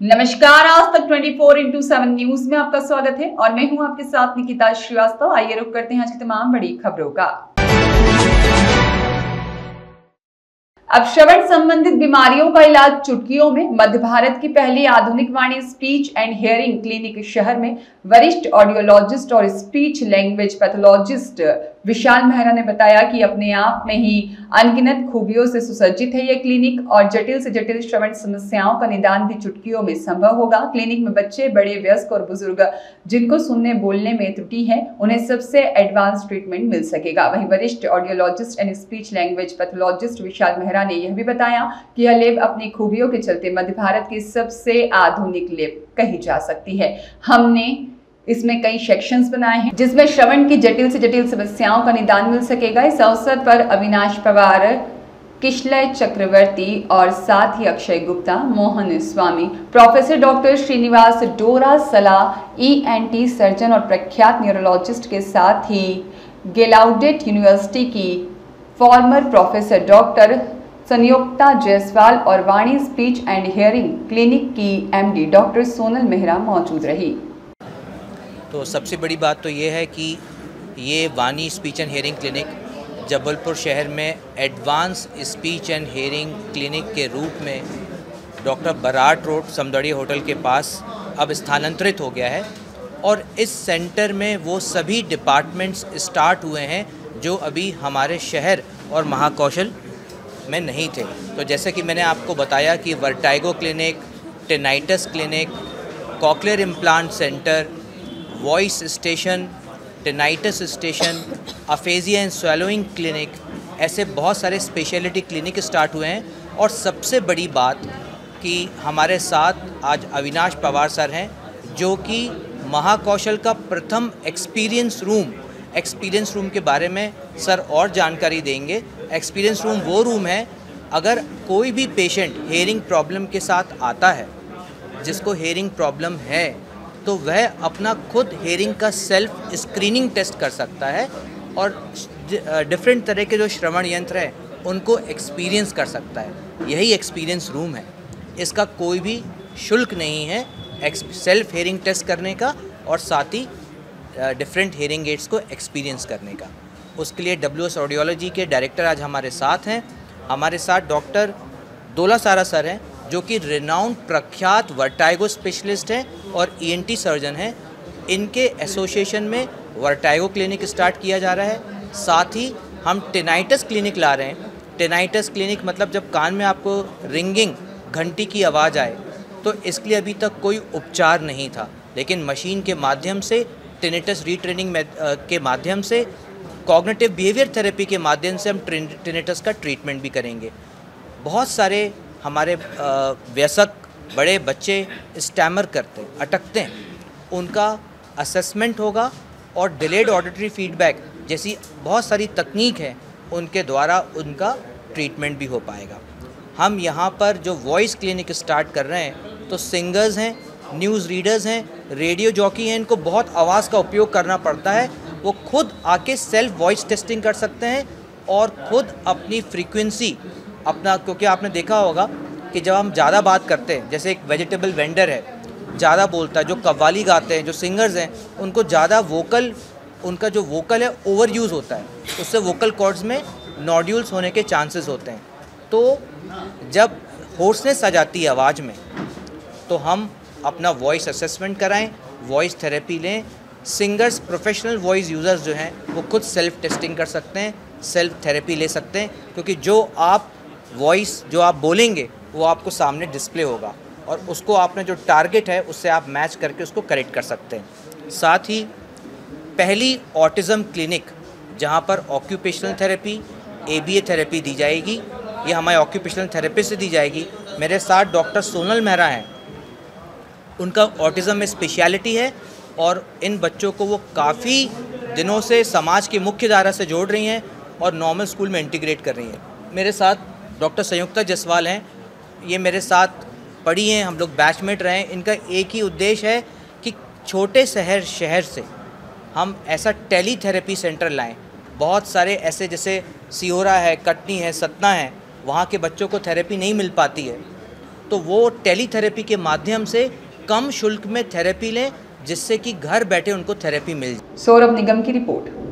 नमस्कार, आज तक 24/7 न्यूज में आपका स्वागत है और मैं हूं आपके साथ निकिता श्रीवास्तव। आइए रुक करते हैं आज की तमाम बड़ी खबरों का। अब श्रवण संबंधित बीमारियों का इलाज चुटकियों में। मध्य भारत की पहली आधुनिक वाणी स्पीच एंड हियरिंग क्लिनिक शहर में वरिष्ठ ऑडियोलॉजिस्ट और speech language pathologist Vishal Mehra ने बताया कि अपने आप में ही अनगिनत खूबियों से सुसज्जित है यह क्लिनिक और जटिल से जटिल श्रवण समस्याओं का निदान भी चुटकियों में संभव होगा। क्लिनिक में बच्चे, बड़े, वयस्क और बुजुर्ग जिनको सुनने बोलने में त्रुटि है उन्हें सबसे एडवांस ट्रीटमेंट मिल सकेगा। वहीं वरिष्ठ audiologist and speech language pathologist Vishal Mehra ने यह भी बताया कि यह लैब अपनी खूबियों के चलते मध्य भारत की सबसे आधुनिक लैब कही जा सकती है। हमने इसमें कई सेक्शंस बनाए हैं जिसमें श्रवण की जटिल से जटिल समस्याओं का निदान मिल सकेगा। इस अवसर पर अविनाश पवार, किशलय चक्रवर्ती और साथ ही अक्षय गुप्ता, मोहन स्वामी, प्रोफेसर डॉक्टर श्रीनिवास डोरा सलाह, ENT सर्जन और प्रख्यात न्यूरोलॉजिस्ट के साथ ही गेलाउडेट यूनिवर्सिटी की फॉर्मर प्रोफेसर डॉक्टर संयुक्ता जायसवाल और वाणी स्पीच एंड हियरिंग क्लिनिक की MD डॉक्टर सोनल मेहरा मौजूद रही। तो सबसे बड़ी बात तो ये है कि ये Vani speech and hearing clinic Jabalpur शहर में advance speech and hearing clinic के रूप में doctor Barat road Samdariya hotel के पास अब स्थानांतरित हो गया है और इस सेंटर में वो सभी डिपार्टमेंट्स स्टार्ट हुए हैं जो अभी हमारे शहर और महाकौशल में नहीं थे। तो जैसे कि मैंने आपको बताया कि vertigo clinic, tinnitus clinic, cochlear implant centre, voice station, tinnitus station, aphasia and swallowing clinic, ऐसे बहुत सारे स्पेशलिटी क्लिनिक स्टार्ट हुए हैं। और सबसे बड़ी बात कि हमारे साथ आज अविनाश पवार सर हैं जो कि महाकौशल का प्रथम एक्सपीरियंस रूम के बारे में सर और जानकारी देंगे। एक्सपीरियंस रूम वो रूम है अगर कोई भी पेशेंट हेयरिंग प्रॉब्लम के साथ आता है, जिसको हेयरिंग प्रॉब्लम है, तो वह अपना खुद हेयरिंग का सेल्फ स्क्रीनिंग टेस्ट कर सकता है और डिफरेंट तरह के जो श्रवण यंत्र है उनको एक्सपीरियंस कर सकता है। यही एक्सपीरियंस रूम है। इसका कोई भी शुल्क नहीं है सेल्फ हेयरिंग टेस्ट करने का और साथ ही डिफरेंट हेयरिंग एड्स को एक्सपीरियंस करने का। उसके लिए WS ऑडियोलॉजी के डायरेक्टर आज हमारे साथ हैं। हमारे साथ डॉक्टर दोला सारा सर हैं जो कि रिनाउंड प्रख्यात वर्टाइगो स्पेशलिस्ट हैं और ENT सर्जन हैं। इनके एसोसिएशन में वर्टाइगो क्लिनिक स्टार्ट किया जा रहा है। साथ ही हम टेनाइटस क्लिनिक ला रहे हैं। टेनाइटस क्लिनिक मतलब जब कान में आपको रिंगिंग, घंटी की आवाज़ आए, तो इसके लिए अभी तक कोई उपचार नहीं था, लेकिन मशीन के माध्यम से, टिनेटस रीट्रेनिंग के माध्यम से, कॉग्निटिव बिहेवियर थेरेपी के माध्यम से हम टिनेटस का ट्रीटमेंट भी करेंगे। बहुत सारे हमारे वयस्क, बड़े बच्चे स्टैमर करते, अटकते हैं, उनका असेसमेंट होगा और डिलेड ऑडिटरी फीडबैक जैसी बहुत सारी तकनीक है, उनके द्वारा उनका ट्रीटमेंट भी हो पाएगा। हम यहाँ पर जो वॉइस क्लिनिक स्टार्ट कर रहे हैं तो सिंगर्स हैं, न्यूज़ रीडर्स हैं, रेडियो जॉकी हैं, इनको बहुत आवाज़ का उपयोग करना पड़ता है। वो खुद आके सेल्फ वॉइस टेस्टिंग कर सकते हैं और खुद अपनी फ्रीक्वेंसी अपना, क्योंकि आपने देखा होगा कि जब हम ज़्यादा बात करते हैं, जैसे एक वेजिटेबल वेंडर है, ज़्यादा बोलता है, जो कव्वाली गाते हैं, जो सिंगर्स हैं, उनको ज़्यादा उनका जो वोकल है ओवर यूज़ होता है, उससे वोकल कॉर्ड्स में नोड्यूल्स होने के चांसेस होते हैं। तो जब होर्सनेस आ जाती है आवाज़ में, तो हम अपना वॉइस असेसमेंट कराएं, वॉइस थेरेपी लें। सिंगर्स, प्रोफेशनल वॉइस यूज़र्स जो हैं वो खुद सेल्फ टेस्टिंग कर सकते हैं, सेल्फ थेरेपी ले सकते हैं, क्योंकि जो आप बोलेंगे वो आपको सामने डिस्प्ले होगा और उसको आपने जो टारगेट है उससे आप मैच करके उसको करेक्ट कर सकते हैं। साथ ही पहली ऑटिज़म क्लिनिक जहां पर ऑक्यूपेशनल थेरेपी, ABA थेरेपी दी जाएगी, ये हमारे ऑक्यूपेशनल थेरेपिस्ट से दी जाएगी। मेरे साथ डॉक्टर सोनल मेहरा हैं, उनका ऑटिज़म में स्पेशलिटी है और इन बच्चों को वो काफ़ी दिनों से समाज की मुख्य धारा से जोड़ रही हैं और नॉर्मल स्कूल में इंटीग्रेट कर रही हैं। मेरे साथ डॉक्टर संयुक्ता जायसवाल हैं, ये मेरे साथ पढ़ी हैं, हम लोग बैचमेट रहे हैं। इनका एक ही उद्देश्य है कि छोटे शहर से हम ऐसा टेली थेरेपी सेंटर लाएं। बहुत सारे ऐसे जैसे सिहोरा है, कटनी है, सतना है, वहाँ के बच्चों को थेरेपी नहीं मिल पाती है, तो वो टेलीथेरेपी के माध्यम से कम शुल्क में थेरेपी लें, जिससे कि घर बैठे उनको थेरेपी मिल जाए। सौरभ निगम की रिपोर्ट।